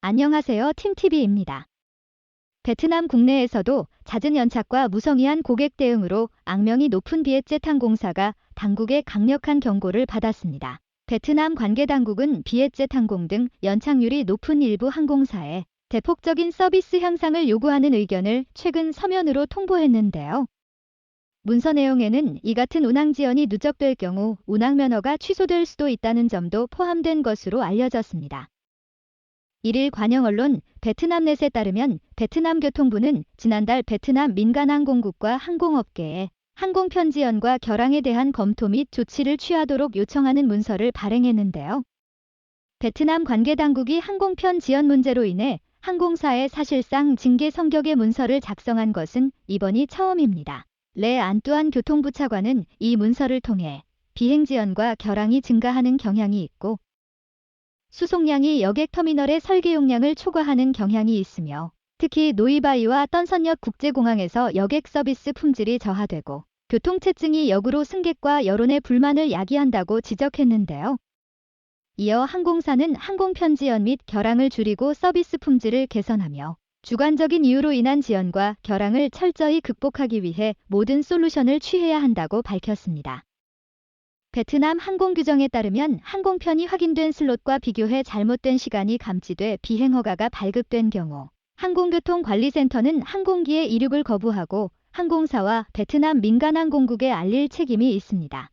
안녕하세요. 팀TV입니다. 베트남 국내에서도 잦은 연착과 무성의한 고객 대응으로 악명이 높은 비엣젯 항공사가 당국의 강력한 경고를 받았습니다. 베트남 관계당국은 비엣젯 항공 등 연착률이 높은 일부 항공사에 대폭적인 서비스 향상을 요구하는 의견을 최근 서면으로 통보했는데요. 문서 내용에는 이 같은 운항 지연이 누적될 경우 운항 면허가 취소될 수도 있다는 점도 포함된 것으로 알려졌습니다. 1일 관영 언론 베트남넷에 따르면 베트남 교통부는 지난달 베트남 민간항공국과 항공업계에 항공편 지연과 결항에 대한 검토 및 조치를 취하도록 요청하는 문서를 발행했는데요. 베트남 관계당국이 항공편 지연 문제로 인해 항공사에 사실상 징계 성격의 문서를 작성한 것은 이번이 처음입니다. 레 안뚜안 교통부 차관은 이 문서를 통해 비행 지연과 결항이 증가하는 경향이 있고 수송량이 여객터미널의 설계 용량을 초과하는 경향이 있으며 특히 노이바이와 떤선역 국제공항에서 여객 서비스 품질이 저하되고 교통체증이 역으로 승객과 여론의 불만을 야기한다고 지적했는데요. 이어 항공사는 항공편 지연 및 결항을 줄이고 서비스 품질을 개선하며 주관적인 이유로 인한 지연과 결항을 철저히 극복하기 위해 모든 솔루션을 취해야 한다고 밝혔습니다. 베트남 항공 규정에 따르면 항공편이 확인된 슬롯과 비교해 잘못된 시간이 감지돼 비행 허가가 발급된 경우 항공교통관리센터는 항공기의 이륙을 거부하고 항공사와 베트남 민간항공국에 알릴 책임이 있습니다.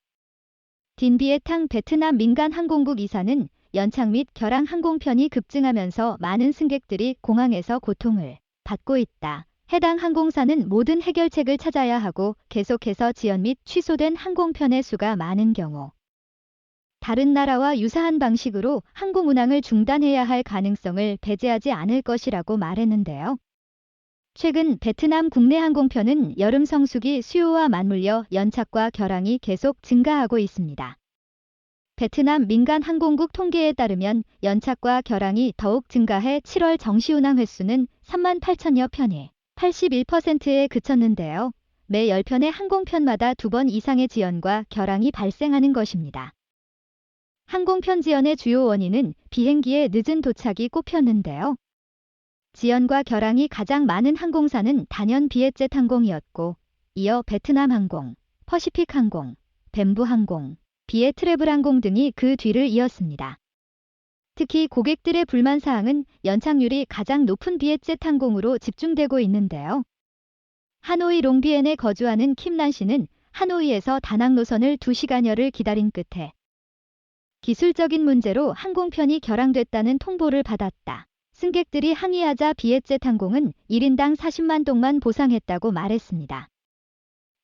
딘 비에탕 베트남 민간항공국 이사는 연착 및 결항 항공편이 급증하면서 많은 승객들이 공항에서 고통을 받고 있다. 해당 항공사는 모든 해결책을 찾아야 하고 계속해서 지연 및 취소된 항공편의 수가 많은 경우 다른 나라와 유사한 방식으로 항공 운항을 중단해야 할 가능성을 배제하지 않을 것이라고 말했는데요. 최근 베트남 국내 항공편은 여름 성수기 수요와 맞물려 연착과 결항이 계속 증가하고 있습니다. 베트남 민간항공국 통계에 따르면 연착과 결항이 더욱 증가해 7월 정시운항 횟수는 38,000여 편에 81%에 그쳤는데요. 매 10편의 항공편마다 2번 이상의 지연과 결항이 발생하는 것입니다. 항공편 지연의 주요 원인은 비행기의 늦은 도착이 꼽혔는데요. 지연과 결항이 가장 많은 항공사는 단연 비엣젯 항공이었고 이어 베트남 항공, 퍼시픽 항공, 뱀부 항공, 비에 트래블 항공 등이 그 뒤를 이었습니다. 특히 고객들의 불만사항은 연착률이 가장 높은 비엣젯 항공으로 집중되고 있는데요. 하노이 롱비엔에 거주하는 킴란 씨는 하노이에서 다낭 노선을 2시간여를 기다린 끝에 기술적인 문제로 항공편이 결항됐다는 통보를 받았다. 승객들이 항의하자 비엣젯 항공은 1인당 40만 동만 보상했다고 말했습니다.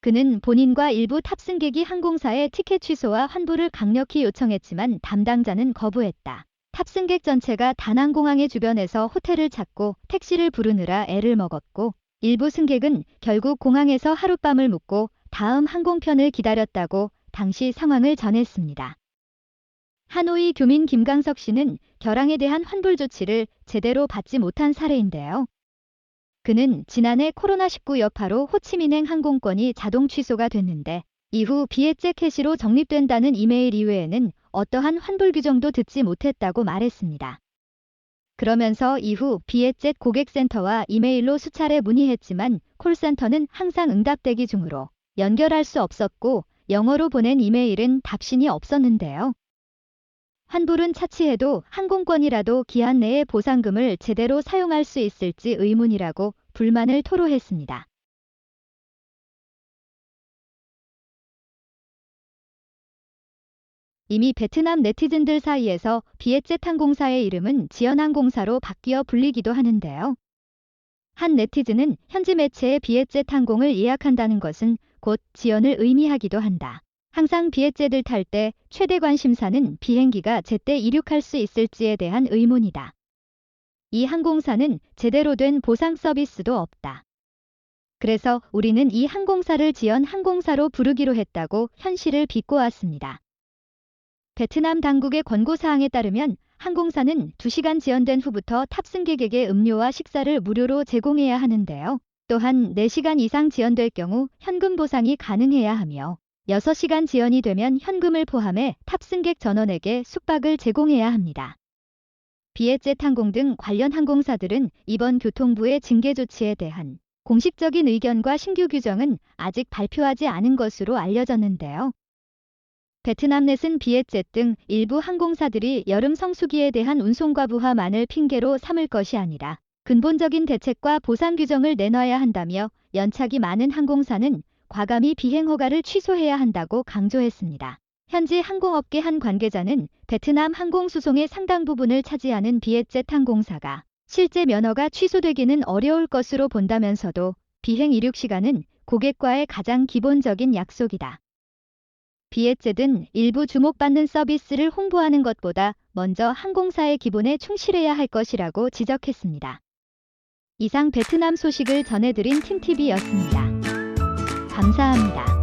그는 본인과 일부 탑승객이 항공사에 티켓 취소와 환불을 강력히 요청했지만 담당자는 거부했다. 탑승객 전체가 다낭공항의 주변에서 호텔을 찾고 택시를 부르느라 애를 먹었고 일부 승객은 결국 공항에서 하룻밤을 묵고 다음 항공편을 기다렸다고 당시 상황을 전했습니다. 하노이 교민 김강석 씨는 결항에 대한 환불 조치를 제대로 받지 못한 사례인데요. 그는 지난해 코로나19 여파로 호치민행 항공권이 자동 취소가 됐는데 이후 비엣젯 캐시로 적립된다는 이메일 이외에는 어떠한 환불 규정도 듣지 못했다고 말했습니다. 그러면서 이후 비엣젯 고객센터와 이메일로 수차례 문의했지만 콜센터는 항상 응답대기 중으로 연결할 수 없었고 영어로 보낸 이메일은 답신이 없었는데요. 환불은 차치해도 항공권이라도 기한 내에 보상금을 제대로 사용할 수 있을지 의문이라고 불만을 토로했습니다. 이미 베트남 네티즌들 사이에서 비엣젯 항공사의 이름은 지연항공사로 바뀌어 불리기도 하는데요. 한 네티즌은 현지 매체에 비엣젯 항공을 예약한다는 것은 곧 지연을 의미하기도 한다. 항상 비엣젯을 탈 때 최대 관심사는 비행기가 제때 이륙할 수 있을지에 대한 의문이다. 이 항공사는 제대로 된 보상 서비스도 없다. 그래서 우리는 이 항공사를 지연 항공사로 부르기로 했다고 현실을 비꼬았습니다. 베트남 당국의 권고사항에 따르면 항공사는 2시간 지연된 후부터 탑승객에게 음료와 식사를 무료로 제공해야 하는데요. 또한 4시간 이상 지연될 경우 현금 보상이 가능해야 하며 6시간 지연이 되면 현금을 포함해 탑승객 전원에게 숙박을 제공해야 합니다. 비에젯 항공 등 관련 항공사들은 이번 교통부의 징계 조치에 대한 공식적인 의견과 신규 규정은 아직 발표하지 않은 것으로 알려졌는데요. 베트남 넷은 비에젯 등 일부 항공사들이 여름 성수기에 대한 운송 과부하만을 핑계로 삼을 것이 아니라 근본적인 대책과 보상 규정을 내놔야 한다며 연착이 많은 항공사는 과감히 비행 허가를 취소해야 한다고 강조했습니다. 현지 항공업계 한 관계자는 베트남 항공수송의 상당 부분을 차지하는 비에젯 항공사가 실제 면허가 취소되기는 어려울 것으로 본다면서도 비행 이륙 시간은 고객과의 가장 기본적인 약속이다. 비에젯은 일부 주목받는 서비스를 홍보하는 것보다 먼저 항공사의 기본에 충실해야 할 것이라고 지적했습니다. 이상 베트남 소식을 전해드린 팀TV였습니다. 감사합니다.